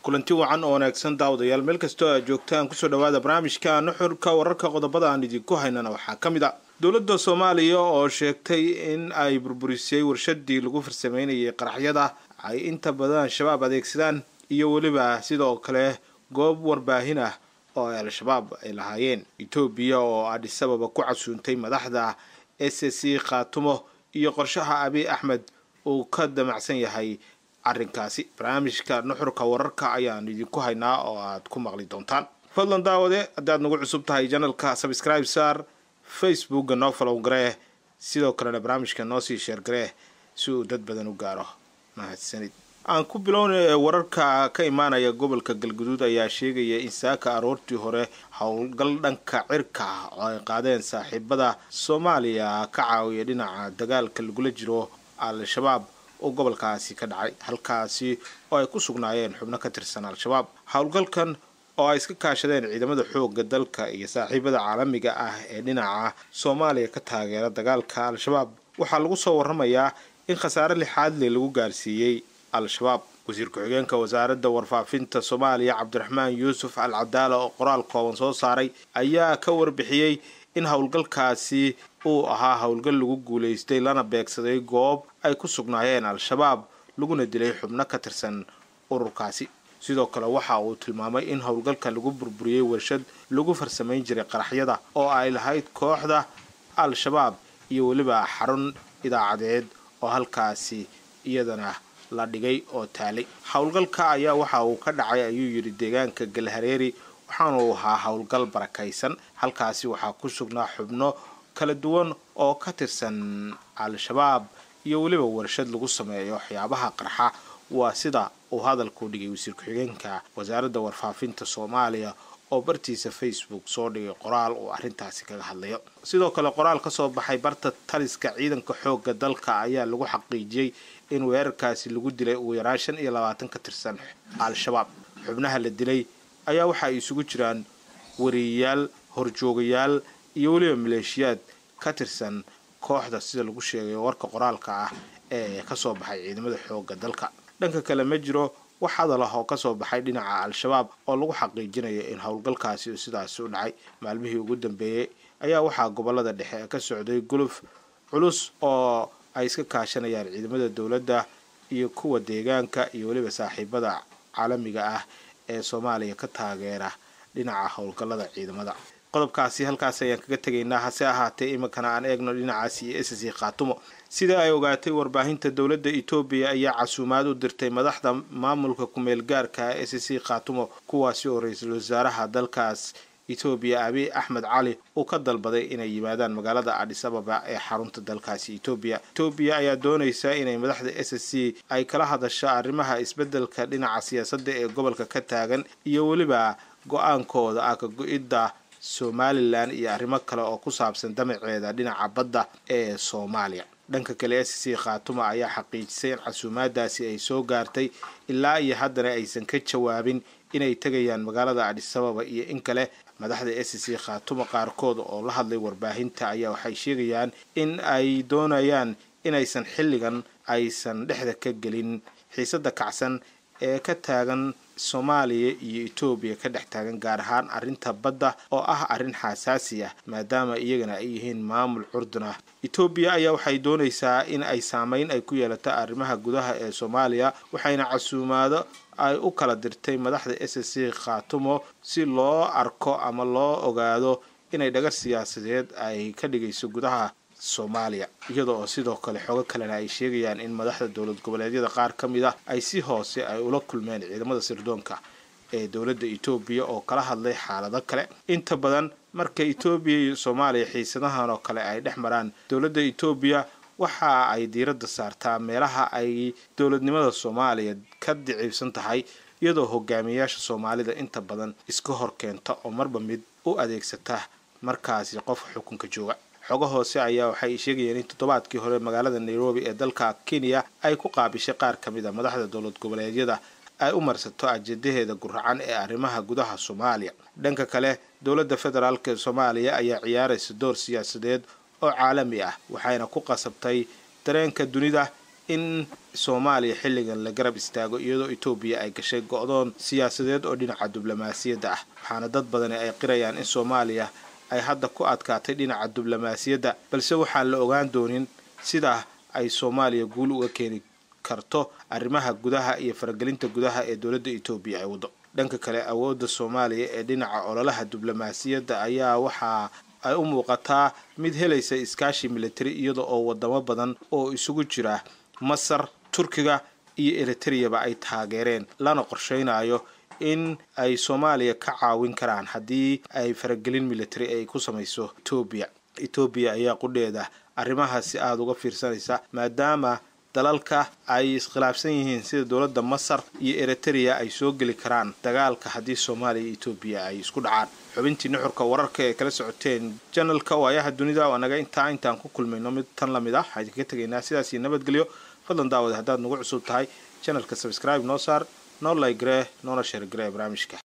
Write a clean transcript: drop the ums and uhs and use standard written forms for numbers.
kulanti wacan oo wanaagsan daawadayaal meel kastoo aad joogtaan kusoo dhawaada barnaamijka nuxurka wararka qodobada aan idinku haynana waxaa ka mid ah dowladda Soomaaliya oo sheegtay in ay burburisay warshadii lagu farsameynayay qaraxyada ay inta badan shabaab adeegsadaan iyo waliba sidoo kale goob warbaahin ah oo al-shabaab ay lahaayeen Itoobiya oo Addis Ababa ku casuuntay madaxda SSC Khaatumo iyo qorshaha Abiy Ahmed oo ka damacsan yahay arrinkaasi barnaamijka nuxurka wararka ayaan idinku haynaa oo aad ku maqli doontaan fadlan daawade haddaad nagu cusub tahay channelka subscribe saar Facebook noo follow garee sidoo kale barnaamijka noo sii share garee si uu dad badan u gaaro mahadsanid aan ku bilownay wararka ka imaanaya gobolka Galgaduud ayaa sheegaya in saaka aroortii hore howlgal dhanka cirka oo ay qaadeen saaxiibada Soomaaliya ka caawiya dhinaca dagaalka lagula jiro al-shabaab oo gobolkaasi ka dhacay halkaasi oo ay ku sugnaayeen xubno ka tirsan al-shabaab howlgalkan oo ay iska kaashadeen ciidamada xoogga dalka iyo saaxiibada caalamiga ah ee dhinaca Soomaaliya ka taageera dagaalka al-shabaab waxaa lagu soo waramayaa in khasaare lixaad lagu gaarsiiyay al-shabaab wasiir ku-xigeenka wasaaradda warfaafinta Soomaaliya Cabdiraxmaan Yuusuf Al-Cadaala oo qoraal kooban soo saaray ayaa ka warbixiyay in howlgalkaasi uu ahaa howlgal lagu guuleystay lana beegsaday goob ay ku sugnaayeen al-shabaab laguna dilay xubno ka tirsan ururkaasi sidoo kale waxa uu tilmaamay in howlgalka lagu burburiyay warshad lagu farsameyn jiray qaraxyada oo ay lahayd kooxda al-shabaab iyo waliba xarun idaacadeed oo halkaasi iyadana la dhigay oo taalay howlgalka ayaa waxa uu ka dhacay ayuu yiri deegaanka Galhareeri waxaana uu ahaa howlgal barakaysan halkaasi waxaa ku sugnaa xubno kala duwan oo ka tirsan al-shabaab iyo waliba warshad lagu sameeyo waxyaabaha qarxa waa sida uu hadalku dhigay wasiir ku-xigeenka wasaaradda warfaafinta Soomaaliya oo bartiisa Facebook soo dhigay qoraal oo arrintaasi kaga hadlayo sidoo kale qoraal ka soo baxay barta taliska ciidanka xoogga dalka ayaa lagu xaqiijiyay in weerarkaasi lagu dilay ugu yaraan 25 ka tirsan al-shabaab xubnaha la dilay ayaa waxa ay isugu jiraan wariyaal horjoogayaal iyo waliba maleeshiyaad ka tirsan kooxda sida lagu sheegay warka qoraalka ah ee ka soo baxay ciidamada xoogga dalka dhanka kale ma jiro wax hadal ah oo ka soo baxay dhinaca al-shabaab oo lagu xaqiijinayo in howlgalkaasi sidaas u dhacay maalmihii ugu dambeeyay ayaa waxaa gobolada dhexe ka socday guluf culus oo ay iska kaashanayaan ciidamada dawladda iyo kuwa deegaanka iyo waliba saaxiibada caalamiga ah ee Soomaaliya ka taageera dhinaca howlgalada ciidamada qodobkaasi halkaas ayaan kaga tageynaa hase ahaatee imankana aan eegno dhinacaasi SSC Khaatumo sida ay ogaatay warbaahinta dawladda Itoobiya ayaa casuumaad u dirtay madaxda maamulka ku meel gaarka SSC Khaatumo kuwaasi oo ra'iisul wasaaraha dalkaas Itoobiya Abiy Ahmed Cali uu ka dalbaday inay yimaadaan magaalada Addis Ababa ee xarunta dalkaasi Itoobiya ayaa doonaysa inay madaxda SSC ay kala hadasho arrimaha isbedelka dhinaca siyaasadda ee gobolka ka taagan iyo waliba go'aankooda ah ka go'ida Somaliland iyo arrimo kale oo ku saabsan damaceeda dhinaca badda ee Soomaaliya dhanka kale SSC Khaatumo ayaa xaqiijisay in casuumaadaasi ay soo gaartay ilaa iyo haddana aysan ka jawaabin inay tagayaan magaalada Addis Ababa iyo in kale madaxda SSC Khaatumo qaarkood oo la hadlay warbaahinta ayaa waxay sheegayaan in ay doonayaan inaysan xilligan aysan dhexda ka gelin xiisada kacsan ee ka taagan Soomaaliya iyo Itoobiya ka dhex taagan gaar ahaan arrinta badda oo ah arrin xasaasi ah maadaama iyagana ay yihiin maamul curdun ah Itoobiya ayaa waxay doonaysaa in ay saameyn ay ku yeelato arrimaha gudaha ee Soomaaliya waxayna casuumaado ay u kala dirtay madaxda SSC Khaatumo si loo arko ama loo ogaado inay dhagar siyaasadeed ay ka dhigayso gudaha Soomaaliya iyadoo sidoo kale xogo kalena ay sheegayaan in madaxda dawlad goboleedyada qaar ka mid ah ay si hoose ay ula kulmeen ciidamada sirdoonka ee dawladda Itoobiya oo kala hadlay xaalado kale inta badan marka Itoobiya iyo Soomaaliya xiisadahan oo kale ay dhex maraan dawladda Itoobiya waxa ay diiradda saartaa meelaha ay dawladnimada Soomaaliya ka dicibsan tahay iyadoo hogaamiyaasha Soomaalida inta badan iska hor keenta oo marba mid u adeegsata markaasi qof xukunka jooga xogo hoose ayaa waxay sheegayeen in toddobaadkii hore magaalada Nairobi ee dalka Kenya ay ku qaabishay qaar ka mid ah madaxda dawlad goboleedyada ay u marsato ajendaheeda guracan ee arrimaha gudaha Soomaaliya dhanka kale dawladda federaalka ee Soomaaliya ayaa ciyaaraysa door siyaasadeed oo caalami ah waxayna ku qasabtay dareenka dunida in Soomaaliya xilligan la garab istaago iyadoo Itoobiya ay gashay go'doon siyaasadeed oo dhinaca diblomaasiyadda ah waxaana dad badan ay qirayaan in Soomaaliya ay hadda ku adkaatay dhinaca diblomaasiyadda balse waxaan la ogaan doonin sida ay Soomaaliya guul uga keeni karto arrimaha gudaha iyo faragelinta gudaha ee dawladda Itoobiya ay wado dhanka kale awoodda Soomaaliya ee dhinaca ololaha diblomaasiyadda ayaa waxa ay u muuqataa mid helaysa iskaashi military iyadoo oo wadamo badan oo isugu jira Masar Turkiga iyo Eritrea ay taageereen lana qorsheynayo in ay Soomaaliya ka caawin karaan hadii ay faragelin military ay ku samayso Itoobiya ayaa qudheeda arrimahaasi aad uga fiirsanaysa maadaama dalalka ay iskhilaafsan yihiin sida dawladda Masar iyo Eritrea ay soo gali karaan dagaalka hadii Soomaaliya iyo Itoobiya ay isku dhacaan xubintii nuxurka wararka ee kala socoteen channelka waayaha dunida oo anaga intaan ku kulmayno mid tan lamid ah waxaan ka tageynaa sidaas iyo nabadgelyo fadlan daawada haddaad nagu cusub tahay channelka subscribe noo saar noo like noo share barnaamijka